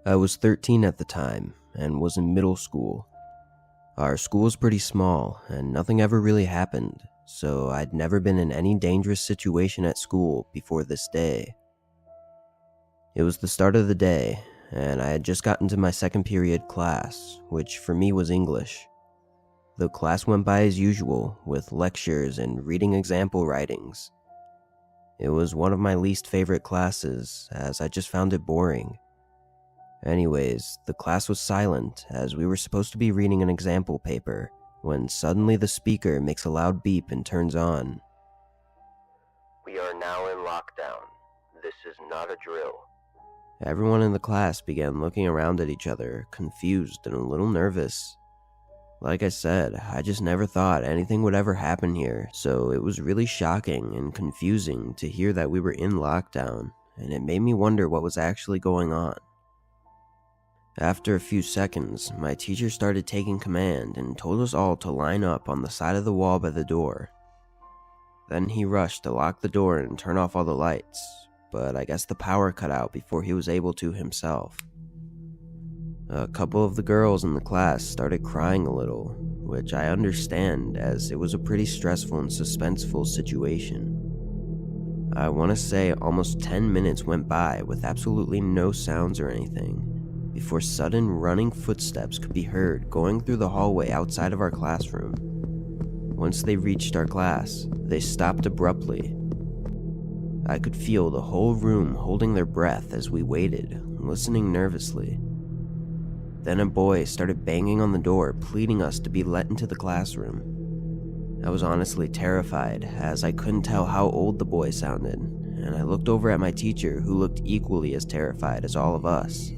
I was 13 at the time and was in middle school. Our school was pretty small and nothing ever really happened, so I'd never been in any dangerous situation at school before this day. It was the start of the day, and I had just gotten to my second period class, which for me was English. The class went by as usual, with lectures and reading example writings. It was one of my least favorite classes, as I just found it boring. Anyways, the class was silent as we were supposed to be reading an example paper, when suddenly the speaker makes a loud beep and turns on. "We are now in lockdown. This is not a drill." Everyone in the class began looking around at each other, confused and a little nervous. Like I said, I just never thought anything would ever happen here, so it was really shocking and confusing to hear that we were in lockdown, and it made me wonder what was actually going on. After a few seconds, my teacher started taking command and told us all to line up on the side of the wall by the door. Then he rushed to lock the door and turn off all the lights, but I guess the power cut out before he was able to himself. A couple of the girls in the class started crying a little, which I understand as it was a pretty stressful and suspenseful situation. I want to say almost 10 minutes went by with absolutely no sounds or anything, before sudden running footsteps could be heard going through the hallway outside of our classroom. Once they reached our class, they stopped abruptly. I could feel the whole room holding their breath as we waited, listening nervously. Then a boy started banging on the door, pleading us to be let into the classroom. I was honestly terrified, as I couldn't tell how old the boy sounded, and I looked over at my teacher, who looked equally as terrified as all of us.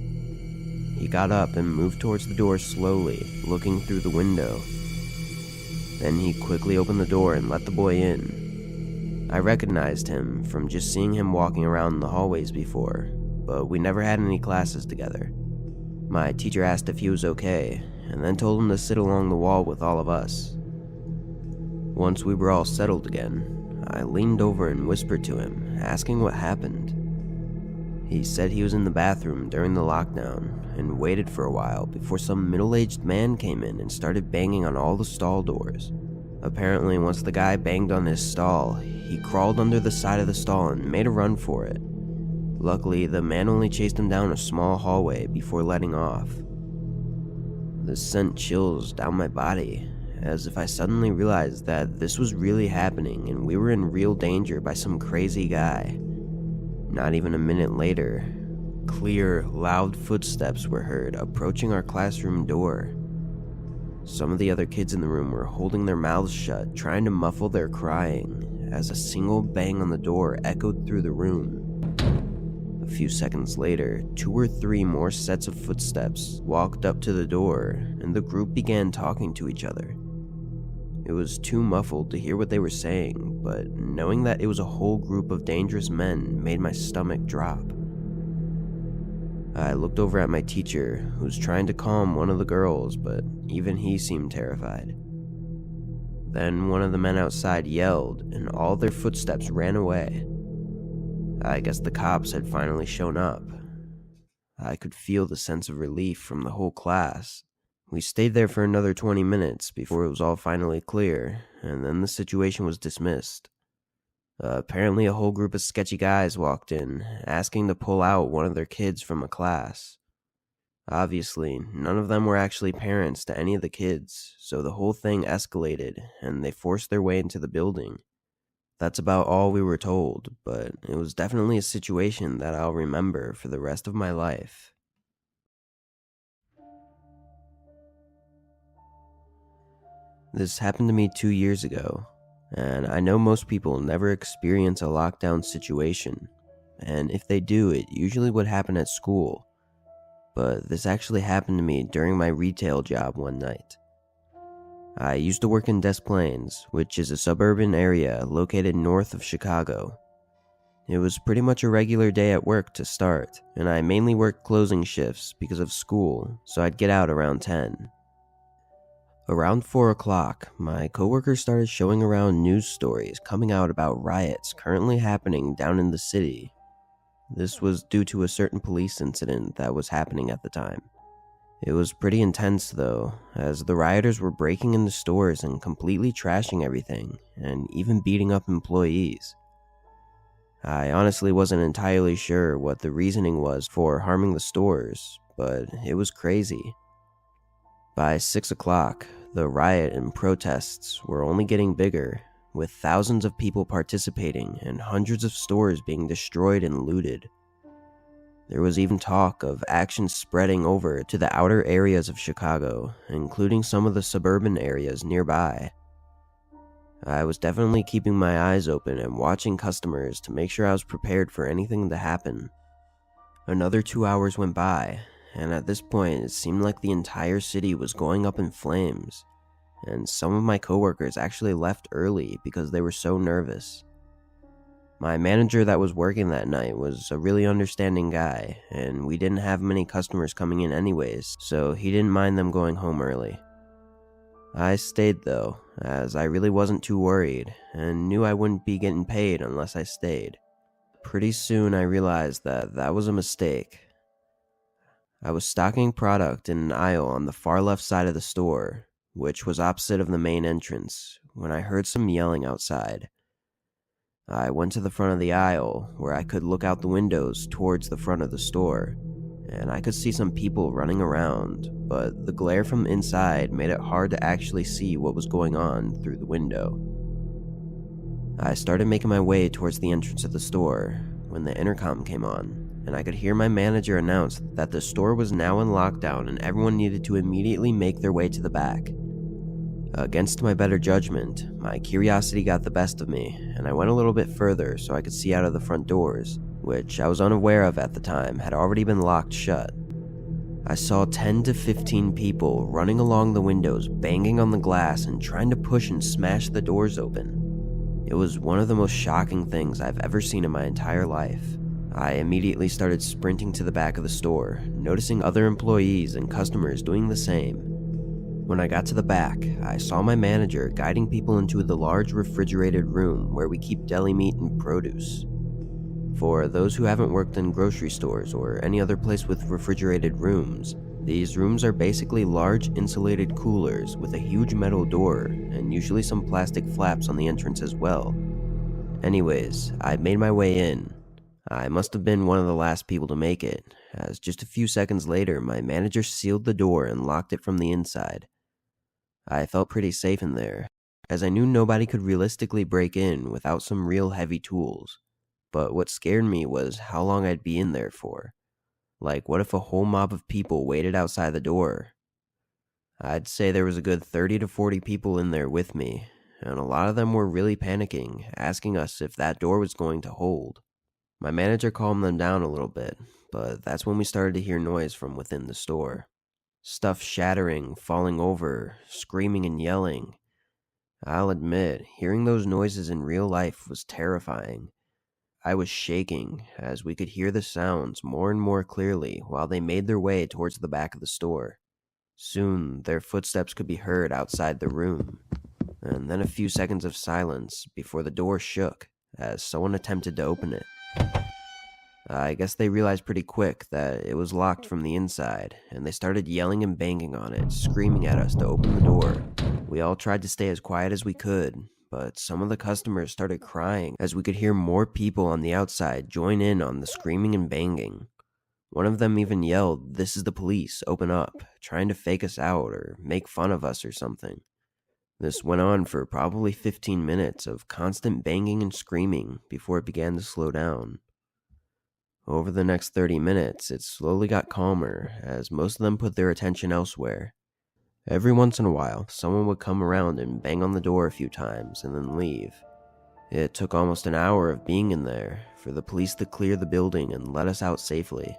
He got up and moved towards the door slowly, looking through the window. Then he quickly opened the door and let the boy in. I recognized him from just seeing him walking around the hallways before, but we never had any classes together. My teacher asked if he was okay, and then told him to sit along the wall with all of us. Once we were all settled again, I leaned over and whispered to him, asking what happened. He said he was in the bathroom during the lockdown and waited for a while before some middle-aged man came in and started banging on all the stall doors. Apparently, once the guy banged on his stall, he crawled under the side of the stall and made a run for it. Luckily, the man only chased him down a small hallway before letting off. This sent chills down my body, as if I suddenly realized that this was really happening and we were in real danger by some crazy guy. Not even a minute later, clear, loud footsteps were heard approaching our classroom door. Some of the other kids in the room were holding their mouths shut, trying to muffle their crying, as a single bang on the door echoed through the room. A few seconds later, 2 or 3 more sets of footsteps walked up to the door, and the group began talking to each other. It was too muffled to hear what they were saying, but knowing that it was a whole group of dangerous men made my stomach drop. I looked over at my teacher, who was trying to calm one of the girls, but even he seemed terrified. Then one of the men outside yelled, and all their footsteps ran away. I guess the cops had finally shown up. I could feel the sense of relief from the whole class. We stayed there for another 20 minutes before it was all finally clear, and then the situation was dismissed. Apparently a whole group of sketchy guys walked in, asking to pull out one of their kids from a class. Obviously, none of them were actually parents to any of the kids, so the whole thing escalated, and they forced their way into the building. That's about all we were told, but it was definitely a situation that I'll remember for the rest of my life. This happened to me 2 years ago, and I know most people never experience a lockdown situation, and if they do, it usually would happen at school. But this actually happened to me during my retail job one night. I used to work in Des Plaines, which is a suburban area located north of Chicago. It was pretty much a regular day at work to start, and I mainly worked closing shifts because of school, so I'd get out around 10. Around 4 o'clock, my coworker started showing around news stories coming out about riots currently happening down in the city. This was due to a certain police incident that was happening at the time. It was pretty intense though, as the rioters were breaking into stores and completely trashing everything, and even beating up employees. I honestly wasn't entirely sure what the reasoning was for harming the stores, but it was crazy. By 6 o'clock, the riot and protests were only getting bigger, with thousands of people participating and hundreds of stores being destroyed and looted. There was even talk of action spreading over to the outer areas of Chicago, including some of the suburban areas nearby. I was definitely keeping my eyes open and watching customers to make sure I was prepared for anything to happen. Another 2 hours went by, and at this point it seemed like the entire city was going up in flames, and some of my coworkers actually left early because they were so nervous. My manager that was working that night was a really understanding guy, and we didn't have many customers coming in anyways, so he didn't mind them going home early. I stayed though, as I really wasn't too worried, and knew I wouldn't be getting paid unless I stayed. Pretty soon I realized that that was a mistake. I was stocking product in an aisle on the far left side of the store, which was opposite of the main entrance, when I heard some yelling outside. I went to the front of the aisle, where I could look out the windows towards the front of the store, and I could see some people running around, but the glare from inside made it hard to actually see what was going on through the window. I started making my way towards the entrance of the store when the intercom came on, and I could hear my manager announce that the store was now in lockdown and everyone needed to immediately make their way to the back. Against my better judgment, my curiosity got the best of me, and I went a little bit further so I could see out of the front doors, which I was unaware of at the time had already been locked shut. I saw 10 to 15 people running along the windows, banging on the glass and trying to push and smash the doors open. It was one of the most shocking things I've ever seen in my entire life. I immediately started sprinting to the back of the store, noticing other employees and customers doing the same. When I got to the back, I saw my manager guiding people into the large refrigerated room where we keep deli meat and produce. For those who haven't worked in grocery stores or any other place with refrigerated rooms, these rooms are basically large insulated coolers with a huge metal door and usually some plastic flaps on the entrance as well. Anyways, I made my way in. I must have been one of the last people to make it, as just a few seconds later my manager sealed the door and locked it from the inside. I felt pretty safe in there, as I knew nobody could realistically break in without some real heavy tools. But what scared me was how long I'd be in there for. Like, what if a whole mob of people waited outside the door? I'd say there was a good 30 to 40 people in there with me, and a lot of them were really panicking, asking us if that door was going to hold. My manager calmed them down a little bit, but that's when we started to hear noise from within the store. Stuff shattering, falling over, screaming and yelling. I'll admit, hearing those noises in real life was terrifying. I was shaking as we could hear the sounds more and more clearly while they made their way towards the back of the store. Soon, their footsteps could be heard outside the room, and then a few seconds of silence before the door shook as someone attempted to open it. I guess they realized pretty quick that it was locked from the inside, and they started yelling and banging on it, screaming at us to open the door. We all tried to stay as quiet as we could, but some of the customers started crying as we could hear more people on the outside join in on the screaming and banging. One of them even yelled, "This is the police, open up," trying to fake us out or make fun of us or something. This went on for probably 15 minutes of constant banging and screaming before it began to slow down. Over the next 30 minutes, it slowly got calmer as most of them put their attention elsewhere. Every once in a while, someone would come around and bang on the door a few times and then leave. It took almost an hour of being in there for the police to clear the building and let us out safely.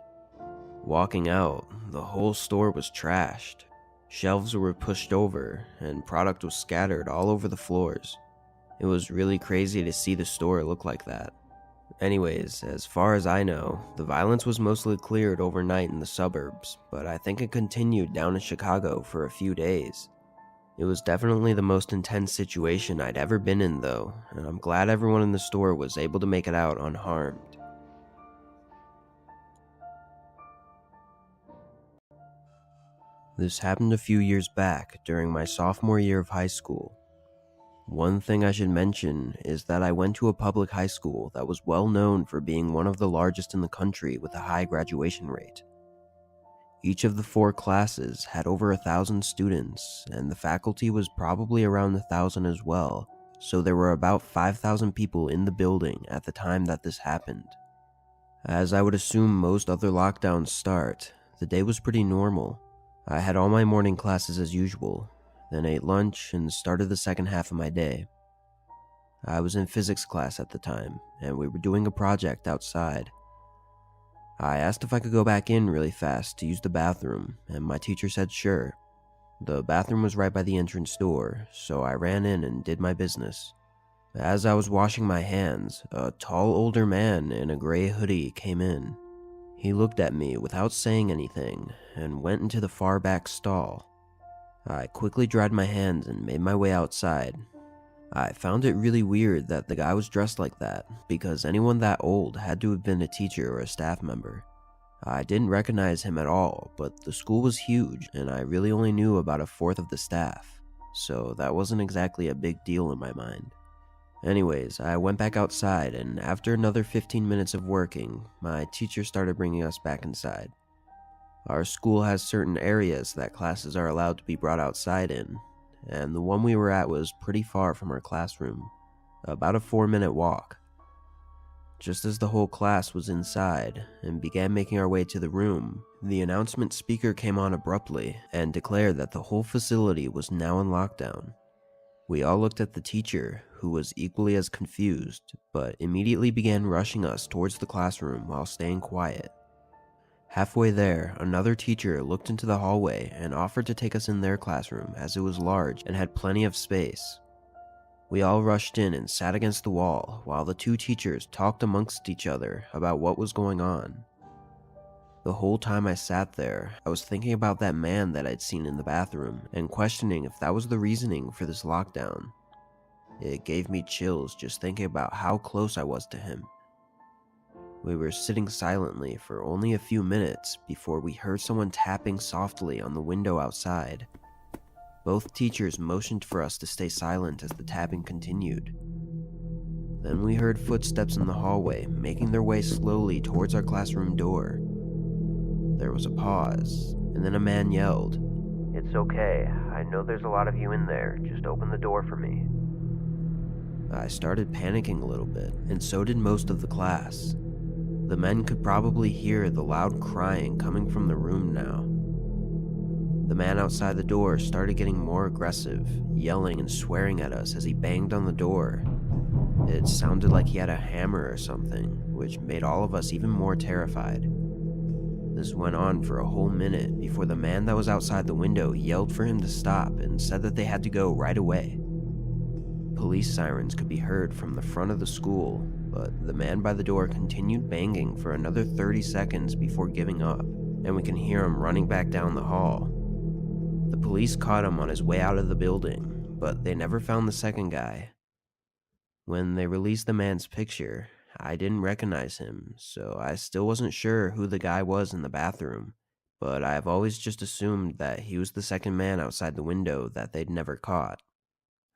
Walking out, the whole store was trashed. Shelves were pushed over, and product was scattered all over the floors. It was really crazy to see the store look like that. Anyways, as far as I know, the violence was mostly cleared overnight in the suburbs, but I think it continued down in Chicago for a few days. It was definitely the most intense situation I'd ever been in though, and I'm glad everyone in the store was able to make it out unharmed. This happened a few years back during my sophomore year of high school. One thing I should mention is that I went to a public high school that was well known for being one of the largest in the country with a high graduation rate. Each of the 4 classes had over 1,000 students, and the faculty was probably around 1,000 as well, so there were about 5,000 people in the building at the time that this happened. As I would assume most other lockdowns start, the day was pretty normal. I had all my morning classes as usual, then ate lunch and started the second half of my day. I was in physics class at the time, and we were doing a project outside. I asked if I could go back in really fast to use the bathroom, and my teacher said sure. The bathroom was right by the entrance door, so I ran in and did my business. As I was washing my hands, a tall older man in a gray hoodie came in. He looked at me without saying anything and went into the far back stall. I quickly dried my hands and made my way outside. I found it really weird that the guy was dressed like that, because anyone that old had to have been a teacher or a staff member. I didn't recognize him at all, but the school was huge and I really only knew about a fourth of the staff, so that wasn't exactly a big deal in my mind. Anyways, I went back outside, and after another 15 minutes of working, my teacher started bringing us back inside. Our school has certain areas that classes are allowed to be brought outside in, and the one we were at was pretty far from our classroom, about a 4-minute walk. Just as the whole class was inside and began making our way to the room, the announcement speaker came on abruptly and declared that the whole facility was now in lockdown. We all looked at the teacher, who was equally as confused, but immediately began rushing us towards the classroom while staying quiet. Halfway there, another teacher looked into the hallway and offered to take us in their classroom as it was large and had plenty of space. We all rushed in and sat against the wall while the 2 teachers talked amongst each other about what was going on. The whole time I sat there, I was thinking about that man that I'd seen in the bathroom and questioning if that was the reasoning for this lockdown. It gave me chills just thinking about how close I was to him. We were sitting silently for only a few minutes before we heard someone tapping softly on the window outside. Both teachers motioned for us to stay silent as the tapping continued. Then we heard footsteps in the hallway making their way slowly towards our classroom door. There was a pause, and then a man yelled, "It's okay, I know there's a lot of you in there, just open the door for me." I started panicking a little bit, and so did most of the class. The men could probably hear the loud crying coming from the room now. The man outside the door started getting more aggressive, yelling and swearing at us as he banged on the door. It sounded like he had a hammer or something, which made all of us even more terrified. This went on for a whole minute before the man that was outside the window yelled for him to stop and said that they had to go right away. Police sirens could be heard from the front of the school, but the man by the door continued banging for another 30 seconds before giving up, and we can hear him running back down the hall. The police caught him on his way out of the building, but they never found the second guy. When they released the man's picture, I didn't recognize him, so I still wasn't sure who the guy was in the bathroom, but I've always just assumed that he was the second man outside the window that they'd never caught.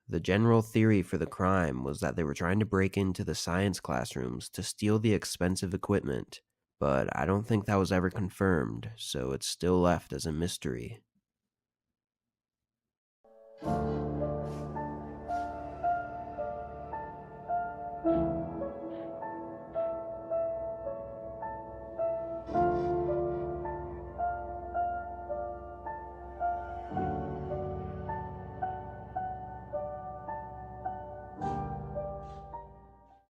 The general theory for the crime was that they were trying to break into the science classrooms to steal the expensive equipment, but I don't think that was ever confirmed, so it's still left as a mystery.